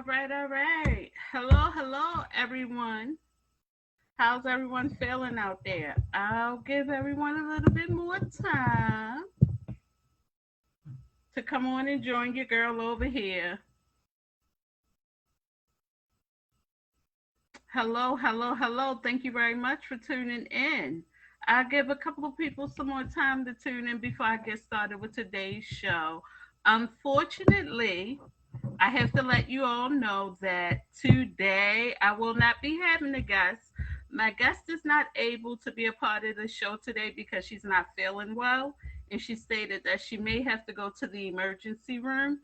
All right. Hello, everyone. How's everyone feeling out there? I'll give everyone a little bit more time to come on and join your girl over here. Hello. Thank you very much for tuning in. I'll give a couple of people some more time to tune in before I get started with today's show. Unfortunately, I have to let you all know that today I will not be having a guest. My guest is not able to be a part of the show today because she's not feeling well, and she stated that she may have to go to the emergency room.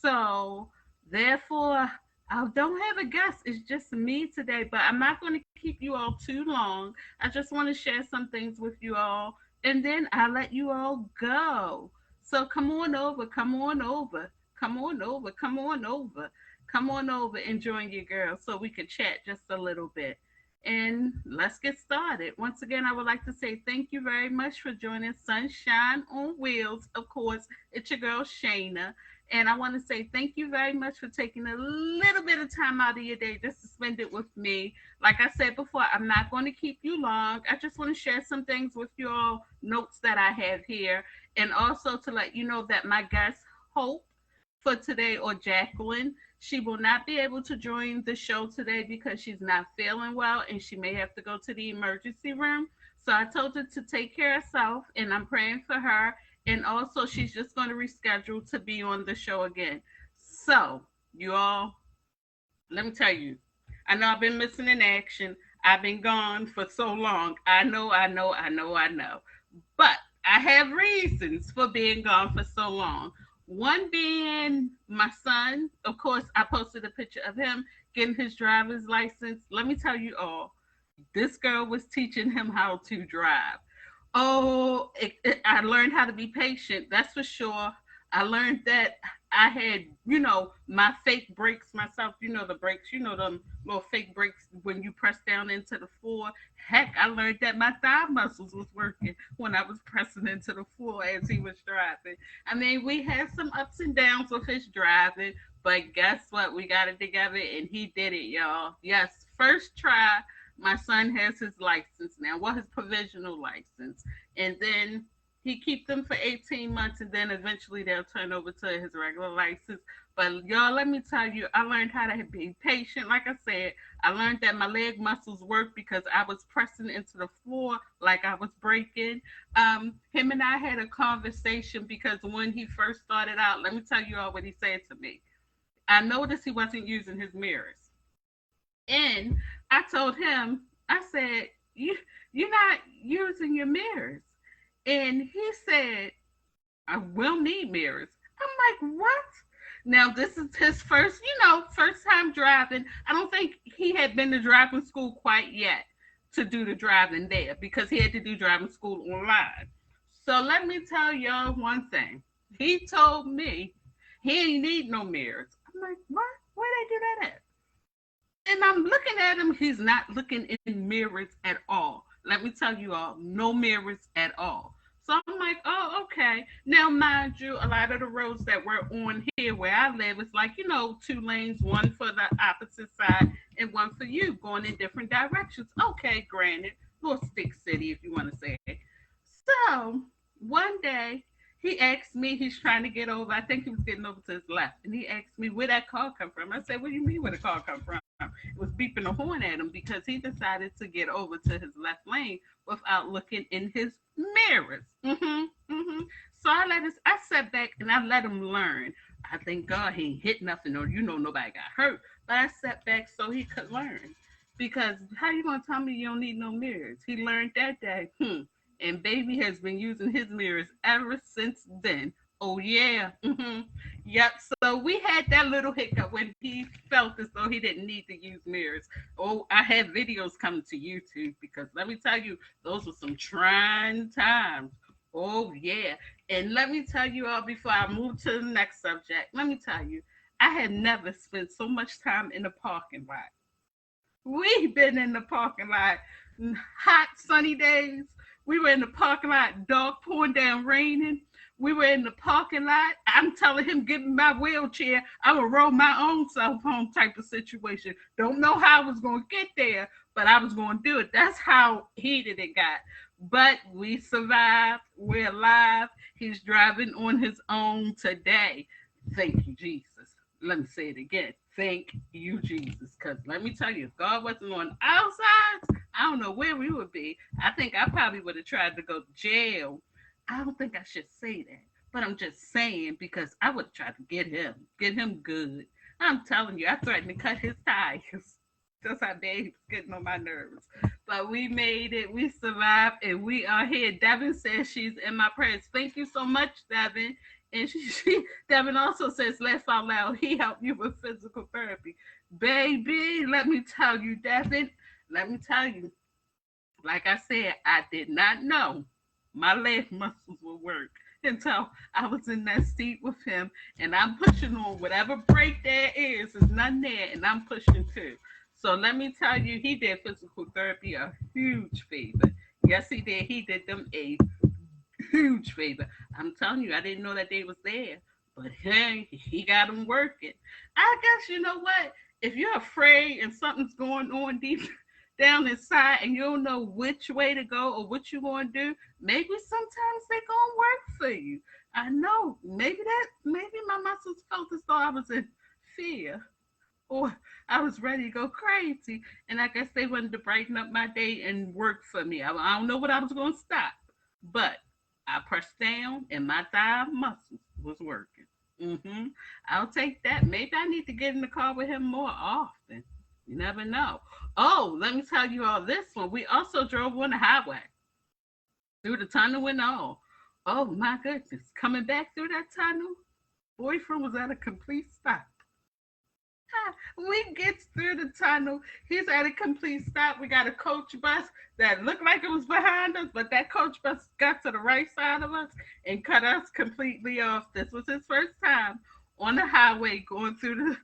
So, therefore, I don't have a guest. It's just me today, but I'm not going to keep you all too long. I just want to share some things with you all, and then I'll let you all go. So, come on over, come on over. Come on over, come on over, come on over and join your girl so we could chat just a little bit. And let's get started. Once again, I would like to say thank you very much for joining Sunshine on Wheels. Of course, it's your girl Shayna. And I want to say thank you very much for taking a little bit of time out of your day just to spend it with me. Like I said before, I'm not going to keep you long. I just want to share some things with you all, notes that I have here, and also to let you know that my guest, Hope, for today, or Jacqueline. She will not be able to join the show today because she's not feeling well and she may have to go to the emergency room. So I told her to take care of herself and I'm praying for her. And also, she's just going to reschedule to be on the show again. So, you all, let me tell you, I know I've been missing in action. I've been gone for so long. I know. But I have reasons for being gone for so long. One being my son. Of course, I posted a picture of him getting his driver's license. Let me tell you all, this girl was teaching him how to drive. Oh, I learned how to be patient. That's for sure. I learned that I had, my fake brakes myself. You know the brakes. You know them little fake brakes when you press down into the floor. Heck, I learned that my thigh muscles was working when I was pressing into the floor as he was driving. I mean, we had some ups and downs with his driving, but guess what? We got it together and he did it, y'all. Yes, first try. My son has his license now. Well, his provisional license. And then he keep them for 18 months and then eventually they'll turn over to his regular license. But y'all, let me tell you, I learned how to be patient. Like I said, I learned that my leg muscles work because I was pressing into the floor like I was breaking. Him and I had a conversation because when he first started out, let me tell you all what he said to me. I noticed he wasn't using his mirrors. And I told him, I said, you're not using your mirrors. And he said, I will need mirrors. I'm like, what? Now, this is his first, first time driving. I don't think he had been to driving school quite yet to do the driving there because he had to do driving school online. So let me tell y'all one thing. He told me he ain't need no mirrors. I'm like, what? Where they do that at? And I'm looking at him. He's not looking in mirrors at all. Let me tell you all, no mirrors at all. So I'm like, oh, okay. Now, mind you, a lot of the roads that we're on here where I live, it's like, two lanes, one for the opposite side and one for you, going in different directions. Okay, granted, North Stick City, if you want to say it. So one day, he asked me, he's trying to get over, I think he was getting over to his left, and he asked me where that car come from. I said, what do you mean where the car come from? It was beeping the horn at him because he decided to get over to his left lane without looking in his mirrors. So I sat back and I let him learn. I thank God he ain't hit nothing or nobody got hurt. But I sat back so he could learn. Because how you gonna tell me you don't need no mirrors? He learned that day. And baby has been using his mirrors ever since then. Oh yeah. Yep. So we had that little hiccup when he felt as though he didn't need to use mirrors. Oh, I have videos coming to YouTube because let me tell you, those were some trying times. Oh yeah. And let me tell you all before I move to the next subject, let me tell you, I had never spent so much time in the parking lot. We've been in the parking lot hot sunny days. We were in the parking lot, dog pouring down, raining. We were in the parking lot. I'm telling him, give me my wheelchair. I would roll my own self home type of situation. Don't know how I was going to get there, but I was going to do it. That's how heated it got. But we survived. We're alive. He's driving on his own today. Thank you, Jesus. Let me say it again. Thank you, Jesus. Because let me tell you, if God wasn't on our side, I don't know where we would be. I think I probably would have tried to go to jail. I don't think I should say that, but I'm just saying because I would try to get him good. I'm telling you, I threatened to cut his tires. That's how bad he was getting on my nerves. But we made it, we survived, and we are here. Devin says she's in my prayers. Thank you so much, Devin. And Devin also says, laugh out loud, he helped you with physical therapy. Baby, let me tell you, Devin, let me tell you, like I said, I did not know my leg muscles would work until I was in that seat with him and I'm pushing on whatever brake there is. There's nothing there and I'm pushing too. So let me tell you, he did physical therapy a huge favor. Yes, he did. He did them a huge favor. I'm telling you, I didn't know that they was there. But hey, he got them working. I guess you know what? If you're afraid and something's going on deep down inside and you don't know which way to go or what you're going to do, maybe sometimes they're going to work for you. I know. Maybe my muscles felt as though I was in fear or I was ready to go crazy. And I guess they wanted to brighten up my day and work for me. I don't know what I was going to stop, but I pressed down and my thigh muscles was working. I'll take that. Maybe I need to get in the car with him more often. You never know. Oh, let me tell you all this one. We also drove on the highway through the tunnel and all. Oh my goodness. Coming back through that tunnel, boyfriend was at a complete stop. We get through the tunnel. He's at a complete stop. We got a coach bus that looked like it was behind us, but that coach bus got to the right side of us and cut us completely off. This was his first time on the highway going through the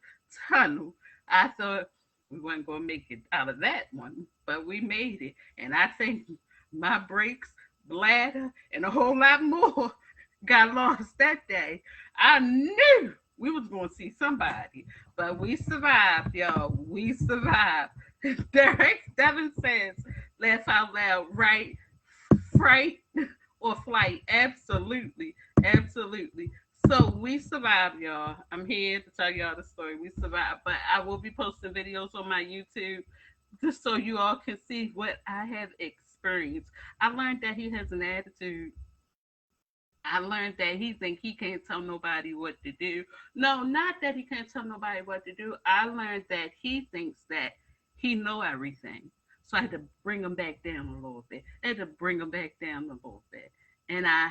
tunnel. I thought we weren't going to make it out of that one, but we made it. And I think my brakes, bladder, and a whole lot more got lost that day. I knew we was going to see somebody, but we survived, y'all. We survived. Derek Devin says, laugh out loud, right? Fright or flight? Absolutely. Absolutely. So we survived, y'all. I'm here to tell y'all the story. We survived, but I will be posting videos on my YouTube just so you all can see what I have experienced. I learned that he has an attitude. I learned that he think he can't tell nobody what to do. No, not that he can't tell nobody what to do. I learned that he thinks that he know everything. So I had to bring him back down a little bit. I had to bring him back down a little bit. And I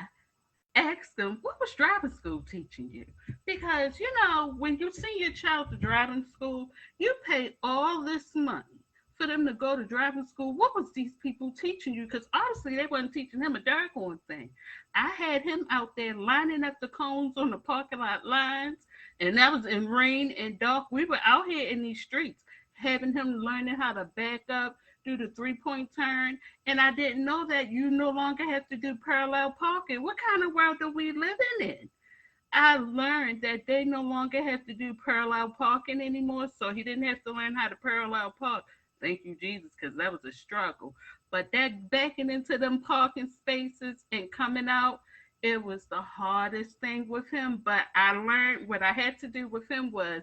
asked him, what was driving school teaching you? Because, when you send your child to driving school, you pay all this money for them to go to driving school. What was these people teaching you? Because honestly, they wasn't teaching him a doggone thing. I had him out there lining up the cones on the parking lot lines, and that was in rain and dark. We were out here in these streets, having him learning how to back up, do the 3-point turn, and I didn't know that you no longer have to do parallel parking. What kind of world are we living in? I learned that they no longer have to do parallel parking anymore, so he didn't have to learn how to parallel park. Thank you, Jesus, because that was a struggle. But that backing into them parking spaces and coming out, it was the hardest thing with him. But I learned what I had to do with him was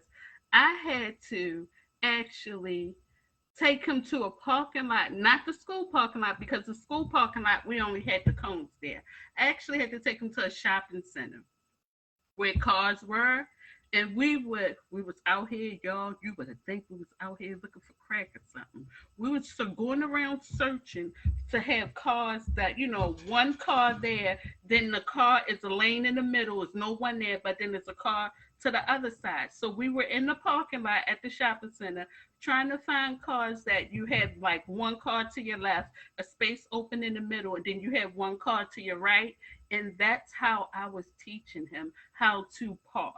I had to actually take him to a parking lot, not the school parking lot, because the school parking lot, we only had the cones there. I actually had to take him to a shopping center where cars were. And we was out here, y'all. You would think we was out here looking for crack or something. We was going around searching to have cars that, one car there, then the car is a lane in the middle, there's no one there, but then there's a car to the other side. So we were in the parking lot at the shopping center trying to find cars that you had like one car to your left, a space open in the middle, and then you had one car to your right. And that's how I was teaching him how to park.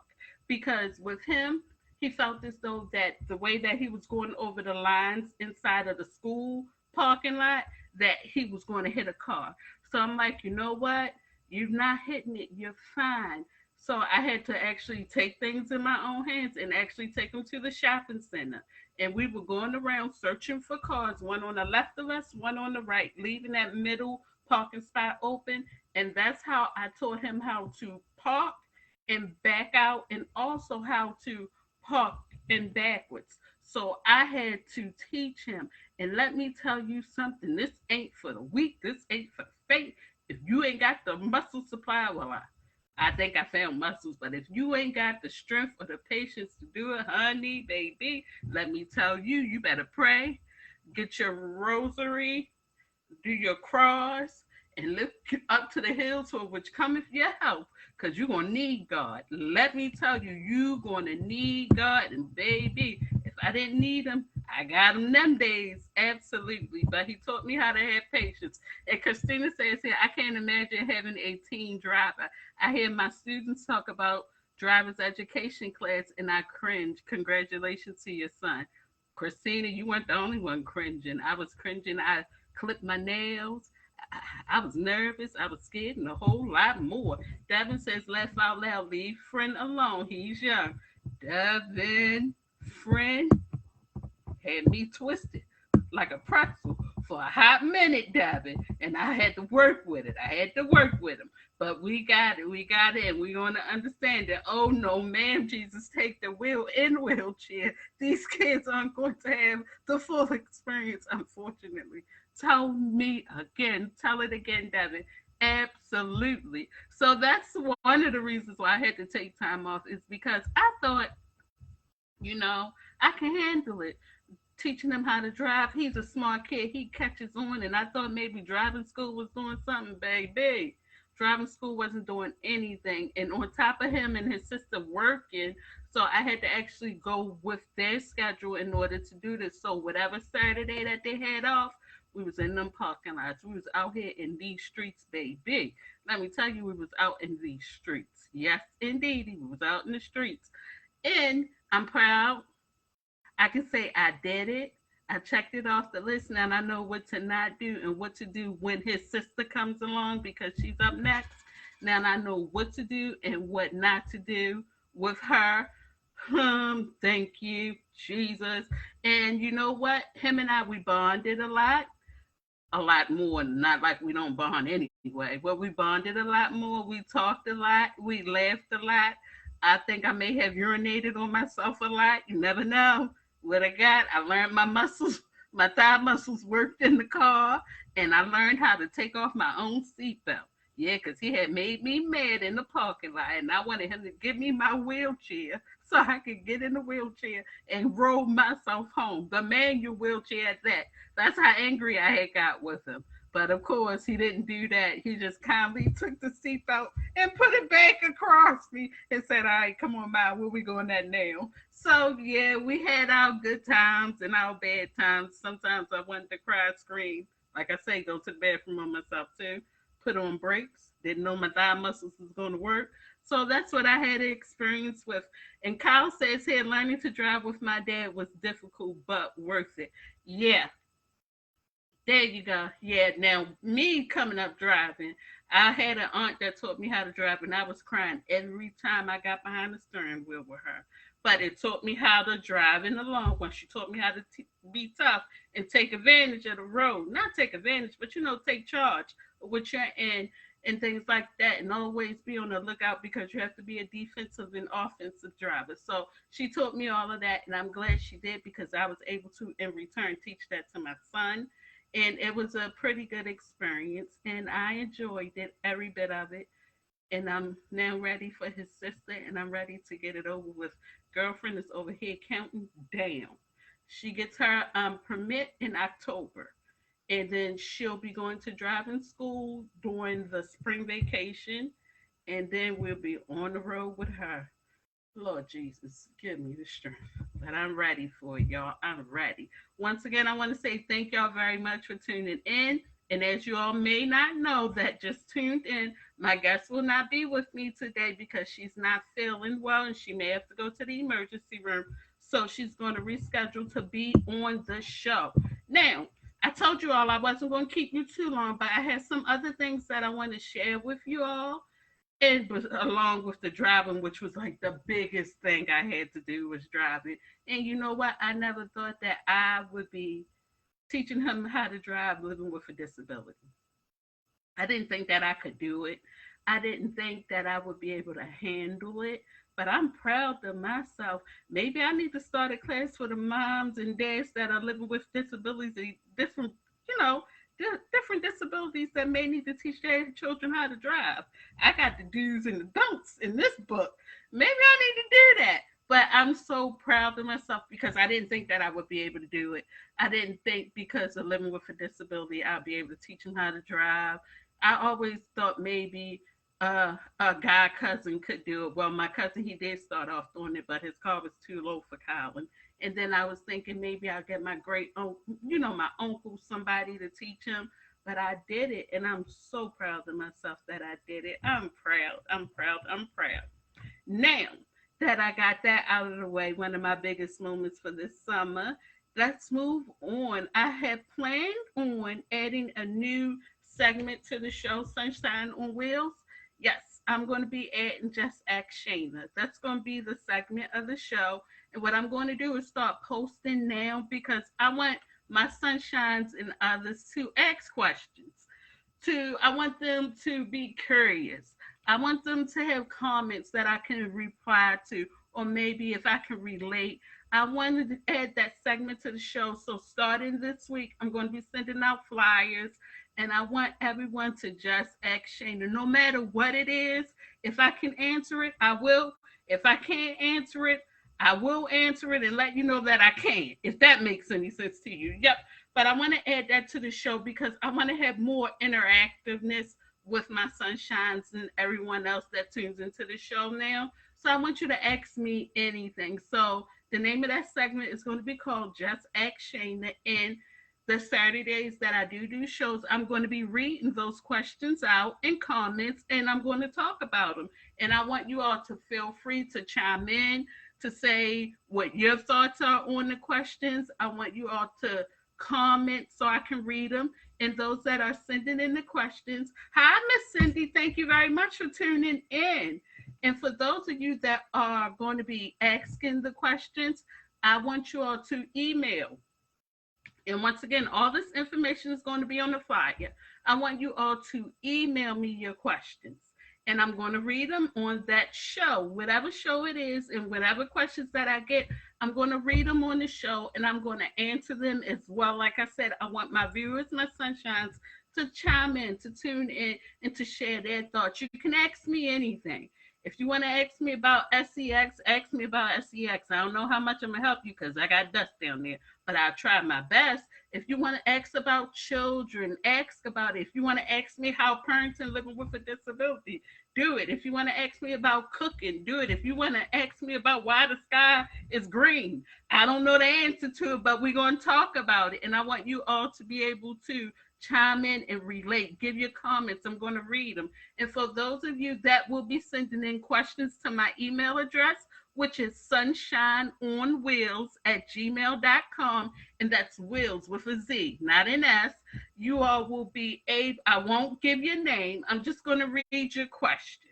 Because with him, he felt as though that the way that he was going over the lines inside of the school parking lot, that he was going to hit a car. So I'm like, you know what? You're not hitting it. You're fine. So I had to actually take things in my own hands and actually take them to the shopping center. And we were going around searching for cars, one on the left of us, one on the right, leaving that middle parking spot open. And that's how I taught him how to park and back out, and also how to park and backwards. So I had to teach him. And let me tell you something, this ain't for the weak, this ain't for the faint. If you ain't got the muscle supply, well, I think I found muscles, but if you ain't got the strength or the patience to do it, honey, baby, let me tell you, you better pray, get your rosary, do your cross, and lift up to the hills for which cometh your help, because you're going to need God. Let me tell you, you're going to need God. And baby, if I didn't need him, I got him them days, absolutely. But he taught me how to have patience. And Christina says here, I can't imagine having a teen driver. I hear my students talk about driver's education class, and I cringe. Congratulations to your son. Christina, you weren't the only one cringing. I was cringing. I clipped my nails. I was nervous. I was scared, and a whole lot more. Devin says, laugh out loud. Leave friend alone. He's young. Devin, friend, had me twisted like a pretzel for a hot minute, Devin, and I had to work with it. I had to work with him. But we got it. We got it. And we're going to understand that, oh, no, ma'am, Jesus, take the wheel in wheelchair. These kids aren't going to have the full experience, unfortunately. Tell me again. Tell it again, Devin. Absolutely. So that's one of the reasons why I had to take time off, is because I thought, I can handle it. Teaching him how to drive. He's a smart kid. He catches on, and I thought maybe driving school was doing something, baby. Driving school wasn't doing anything. And on top of him and his sister working, so I had to actually go with their schedule in order to do this. So whatever Saturday that they had off, we was in them parking lots. We was out here in these streets, baby. Let me tell you, we was out in these streets. Yes, indeed, we was out in the streets. And I'm proud. I can say I did it. I checked it off the list. Now I know what to not do and what to do when his sister comes along, because she's up next. Now I know what to do and what not to do with her. Thank you, Jesus. And you know what? Him and I, we bonded a lot more. Not like we don't bond anyway, but we bonded a lot more. We talked a lot. We laughed a lot. I think I may have urinated on myself a lot. You never know what I got. I learned my muscles, my thigh muscles worked in the car, and I learned how to take off my own seatbelt. Yeah, because he had made me mad in the parking lot, and I wanted him to give me my wheelchair so I could get in the wheelchair and roll myself home. The manual wheelchair at that. That's how angry I had got with him. But of course, he didn't do that. He just kindly took the seatbelt and put it back across me and said, all right, come on, Ma, where we going at now? So, yeah, we had our good times and our bad times. Sometimes I wanted to cry, scream. Like I say, go to the bathroom on myself, too. Put on brakes. Didn't know my thigh muscles was going to work. So that's what I had experience with. And Kyle says here, learning to drive with my dad was difficult but worth it. Yeah, there you go. Yeah. Now, me coming up driving, I had an aunt that taught me how to drive, and I was crying every time I got behind the steering wheel with her. But it taught me how to drive in the long run. She taught me how to be tough and take advantage of the road. Not take advantage, but take charge of what you're in and things like that. And always be on the lookout, because you have to be a defensive and offensive driver. So she taught me all of that, and I'm glad she did, because I was able to, in return, teach that to my son, and it was a pretty good experience, and I enjoyed it, every bit of it. And I'm now ready for his sister, and I'm ready to get it over with. Girlfriend is over here counting down. She gets her permit in October, and then she'll be going to driving school during the spring vacation, and then we'll be on the road with her. Lord Jesus, give me the strength. But I'm ready for it, y'all. I'm ready. Once again, I want to say thank y'all very much for tuning in. And as you all may not know that just tuned in, my guest will not be with me today because she's not feeling well and she may have to go to the emergency room. So she's going to reschedule to be on the show. Now, I told you all I wasn't going to keep you too long, but I had some other things that I want to share with you all. And along with the driving, which was like the biggest thing I had to do was driving. And you know what? I never thought that I would be teaching him how to drive living with a disability. I didn't think that I could do it. I didn't think that I would be able to handle it. But I'm proud of myself. Maybe I need to start a class for the moms and dads that are living with disabilities, different, you know, different disabilities that may need to teach their children how to drive. I got the do's and the don'ts in this book. Maybe I need to do that. But I'm so proud of myself because I didn't think that I would be able to do it. I didn't think because of living with a disability, I'd be able to teach them how to drive. I always thought maybe a guy cousin could do it. Well, my cousin, he did start off doing it, but his car was too low for Colin. And then I was thinking maybe I'll get my great uncle, my uncle, somebody to teach him. But I did it, and I'm so proud of myself that I did it. I'm proud. I'm proud. I'm proud. Now that I got that out of the way, one of my biggest moments for this summer, let's move on. I had planned on adding a new segment to the show, Sunshine on Wheels. Yes, I'm going to be adding Just Ask Shayna. That's going to be the segment of the show. And what I'm going to do is start posting now because I want my sunshines and others to ask questions. I want them to be curious. I want them to have comments that I can reply to, or maybe if I can relate. I wanted to add that segment to the show. So starting this week, I'm going to be sending out flyers, and I want everyone to just ask Shayna, no matter what it is. If I can answer it, I will. If I can't answer it, I will answer it and let you know that I can, if that makes any sense to you. Yep. But I want to add that to the show because I want to have more interactiveness with my sunshines and everyone else that tunes into the show now. So I want you to ask me anything. So the name of that segment is going to be called Just Ask Shayna. And the Saturdays that I do shows, I'm going to be reading those questions out in comments and I'm going to talk about them. And I want you all to feel free to chime in, to say what your thoughts are on the questions. I want you all to comment so I can read them. And those that are sending in the questions, hi, Miss Cindy. Thank you very much for tuning in. And for those of you that are going to be asking the questions, I want you all to email. And once again, all this information is going to be on the flyer. I want you all to email me your questions. And I'm going to read them on that show, whatever show it is, and whatever questions that I get, I'm going to read them on the show and I'm going to answer them as well. Like I said, I want my viewers, my sunshines, to chime in, to tune in, and to share their thoughts. You can ask me anything. If you want to ask me about SEX, ask me about SEX. I don't know how much I'm going to help you because I got dust down there, but I'll try my best. If you want to ask about children, ask about it. If you want to ask me how parenting living with a disability, do it. If you want to ask me about cooking, do it. If you want to ask me about why the sky is green, I don't know the answer to it, but we're going to talk about it. And I want you all to be able to chime in and relate. Give your comments. I'm going to read them. And for those of you that will be sending in questions to my email address, which is sunshineonwheels@gmail.com, and that's wheels with a Z, not an S. You all will be able, I won't give your name. I'm just going to read your question.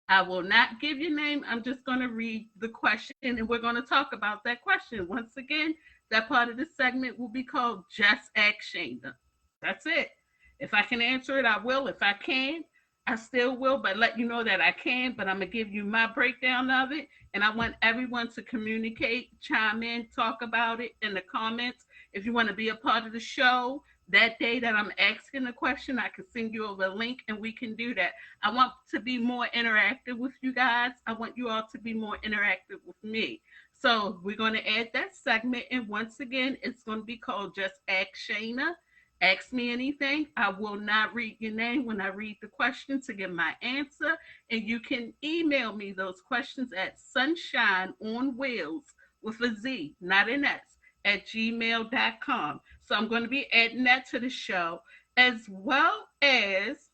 I will not give your name. I'm just going to read the question, and we're going to talk about that question. Once again, that part of the segment will be called Just Ask Shayna. That's it. If I can answer it, I will. If I can, I still will, but let you know that I can. But I'm going to give you my breakdown of it. And I want everyone to communicate, chime in, talk about it in the comments. If you want to be a part of the show that day that I'm asking the question, I can send you over a link and we can do that. I want to be more interactive with you guys. I want you all to be more interactive with me. So we're going to add that segment. And once again, it's going to be called Just Ask Shayna. Ask me anything. I will not read your name when I read the question to give my answer. And you can email me those questions at sunshineonwheels with a Z, not an S, at gmail.com. So I'm going to be adding that to the show, as well as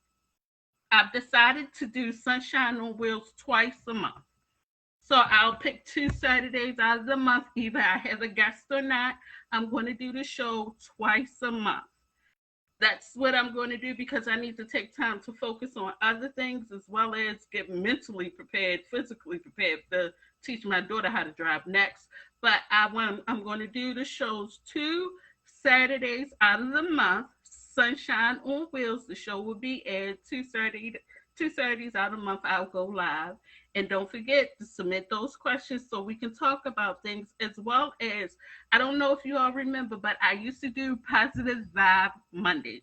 I've decided to do Sunshine on Wheels twice a month. So I'll pick 2 Saturdays out of the month. Either I have a guest or not. I'm going to do the show twice a month. that's what I'm going to do because I need to take time to focus on other things as well as get mentally prepared, physically prepared to teach my daughter how to drive next. But I'm going to do the shows 2 Saturdays out of the month. Sunshine on Wheels. The show will be aired 2 Saturdays out of the month. I'll go live. And don't forget to submit those questions so we can talk about things as well as I don't know if you all remember, but I used to do Positive Vibe Mondays.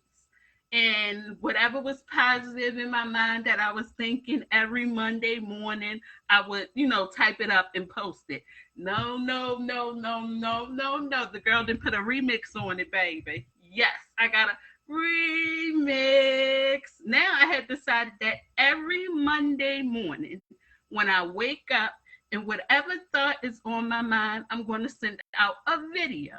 And whatever was positive in my mind that I was thinking every Monday morning, I would, type it up and post it. No, no, no, no, no, no, no. The girl didn't put a remix on it, baby. Yes, I got a remix. Now I have decided that every Monday morning when I wake up and whatever thought is on my mind, I'm going to send out a video.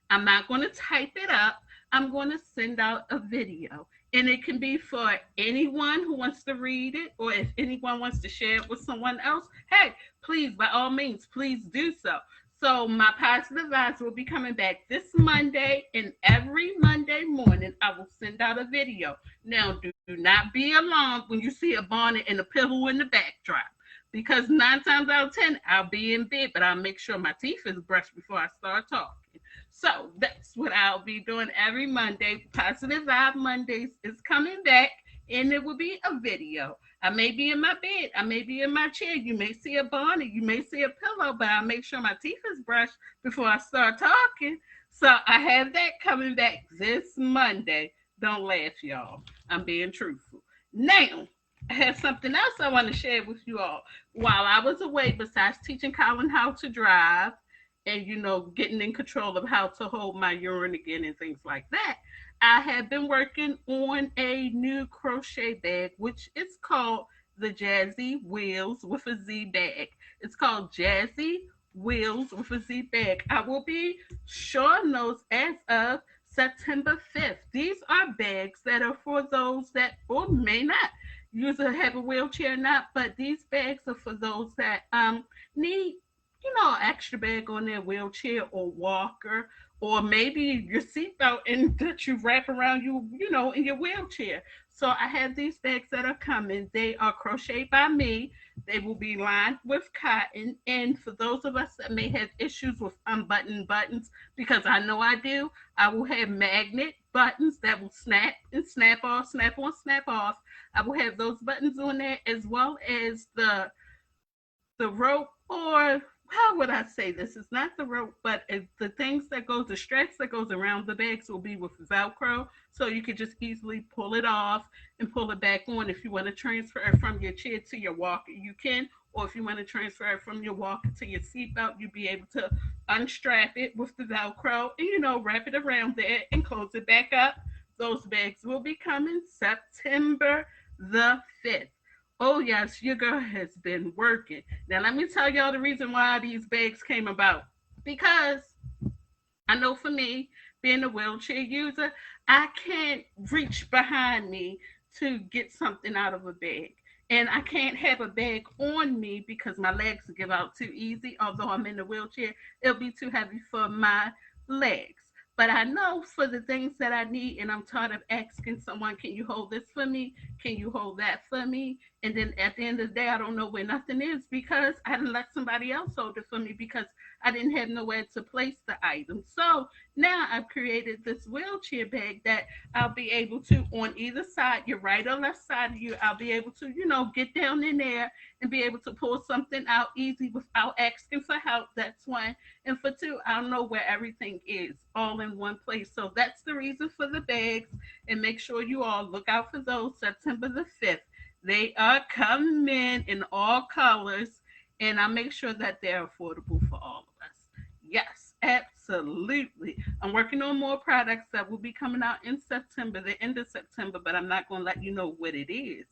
I'm not going to type it up. I'm going to send out a video. And it can be for anyone who wants to read it, or if anyone wants to share it with someone else, hey, please, by all means, please do so. So my positive vibes will be coming back this Monday, and every Monday morning I will send out a video. Now, do not be alarmed when you see a bonnet and a pillow in the backdrop, because 9 times out of 10 I'll be in bed, but I'll make sure my teeth is brushed before I start talking. So that's what I'll be doing every Monday. Positive Vibe Mondays is coming back, and it will be a video. I may be in my bed. I may be in my chair. You may see a bonnet. You may see a pillow, but I'll make sure my teeth is brushed before I start talking. So I have that coming back this Monday. Don't laugh, y'all. I'm being truthful. Now, I have something else I want to share with you all. While I was away, besides teaching Colin how to drive, and getting in control of how to hold my urine again and things like that, I have been working on a new crochet bag, which is called the Jazzy Wheels with a Z bag. It's called Jazzy Wheels with a Z bag. I will be showing those as of September 5th. These are bags that are for those that or may not have a wheelchair or not, but these bags are for those that need extra bag on their wheelchair or walker, or maybe your seatbelt and that you wrap around you, in your wheelchair. So I have these bags that are coming. They are crocheted by me. They will be lined with cotton. And for those of us that may have issues with unbuttoned buttons, because I know I do, I will have magnet buttons that will snap and snap off, snap on, snap off. I will have those buttons on there, as well as the rope, or how would I say this? It's not the rope, but the things that goes, the straps that goes around the bags will be with Velcro, so you can just easily pull it off and pull it back on. If you want to transfer it from your chair to your walker, you can, or if you want to transfer it from your walker to your seatbelt, you'll be able to unstrap it with the Velcro and, wrap it around there and close it back up. Those bags will be coming September the 5th. Oh, yes, your girl has been working. Now, let me tell y'all the reason why these bags came about. Because I know for me, being a wheelchair user, I can't reach behind me to get something out of a bag. And I can't have a bag on me because my legs give out too easy. Although I'm in a wheelchair, it'll be too heavy for my legs. But I know for the things that I need, and I'm tired of asking someone, can you hold this for me? Can you hold that for me? And then at the end of the day, I don't know where nothing is because I didn't let somebody else hold it for me because I didn't have nowhere to place the item. So now I've created this wheelchair bag that I'll be able to, on either side, your right or left side of you, I'll be able to, get down in there and be able to pull something out easy without asking for help. That's one. And for two, I'll know where everything is all in one place. So that's the reason for the bags. And make sure you all look out for those September the 5th. They are coming in all colors, and I'll make sure that they're affordable for all of us. Yes, absolutely. I'm working on more products that will be coming out in September, the end of September, but I'm not going to let you know what it is.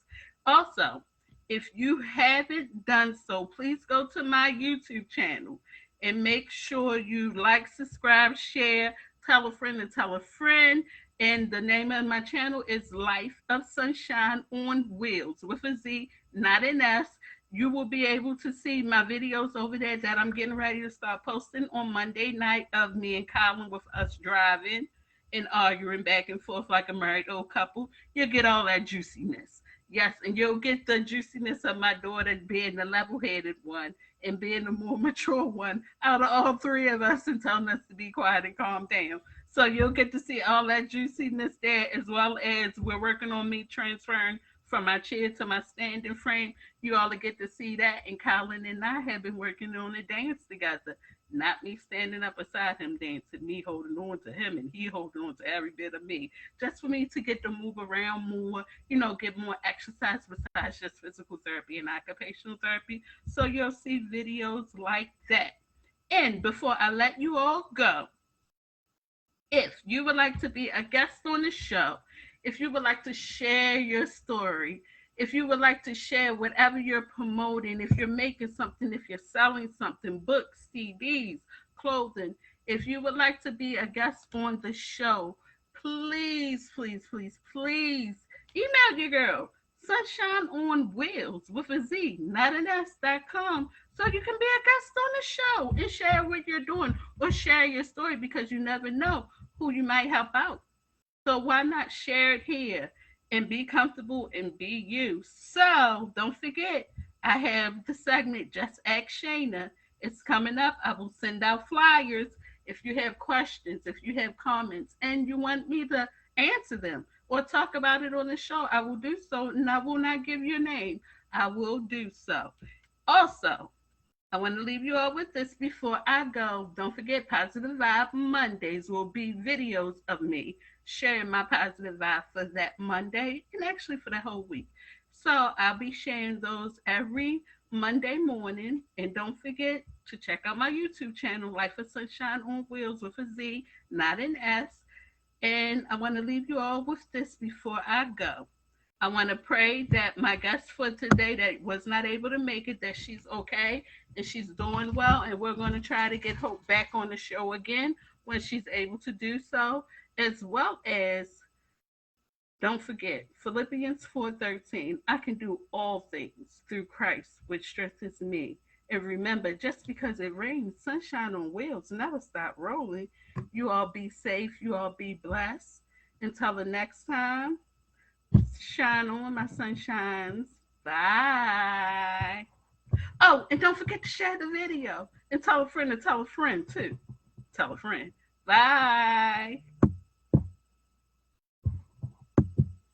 Also, if you haven't done so, please go to my YouTube channel and make sure you like, subscribe, share, tell a friend and tell a friend. And the name of my channel is Life of Sunshine on Wheels with a Z, not an S. You will be able to see my videos over there that I'm getting ready to start posting on Monday night of me and Colin with us driving. and arguing back and forth like a married old couple. You'll get all that juiciness. Yes, and you'll get the juiciness of my daughter being the level headed one and being the more mature one out of all three of us and telling us to be quiet and calm down. So you'll get to see all that juiciness there, as well as we're working on me transferring from my chair to my standing frame. You all will get to see that. And Colin and I have been working on a dance together. Not me standing up beside him dancing, me holding on to him and he holding on to every bit of me. Just for me to get to move around more, get more exercise besides just physical therapy and occupational therapy. So you'll see videos like that. And before I let you all go, if you would like to be a guest on the show, if you would like to share your story, if you would like to share whatever you're promoting, if you're making something, if you're selling something, books, CDs, clothing, if you would like to be a guest on the show, please, please, please, please email your girl, Sunshine on Wheels with a Z, not an S.com, so you can be a guest on the show and share what you're doing or share your story because you never know who you might help out. So why not share it here and be comfortable and be you? So don't forget, I have the segment Just Ask Shayna. It's coming up. I will send out flyers if you have questions, if you have comments, and you want me to answer them or talk about it on the show. I will do so, and I will not give your name. I will do so. Also, I want to leave you all with this before I go. Don't forget, Positive Vibe Mondays will be videos of me sharing my positive vibe for that Monday and actually for the whole week. So I'll be sharing those every Monday morning. And don't forget to check out my YouTube channel, Life of Sunshine on Wheels with a Z, not an S. And I want to leave you all with this before I go. I want to pray that my guest for today that was not able to make it, that she's okay and she's doing well. And we're going to try to get Hope back on the show again when she's able to do so, as well as don't forget Philippians 4:13. I can do all things through Christ, which strengthens me. And remember, just because it rains, sunshine on wheels never stop rolling. You all be safe. You all be blessed. Until the next time. Shine on, my sunshines. Bye. Oh, and don't forget to share the video and tell a friend to tell a friend too. Tell a friend. Bye.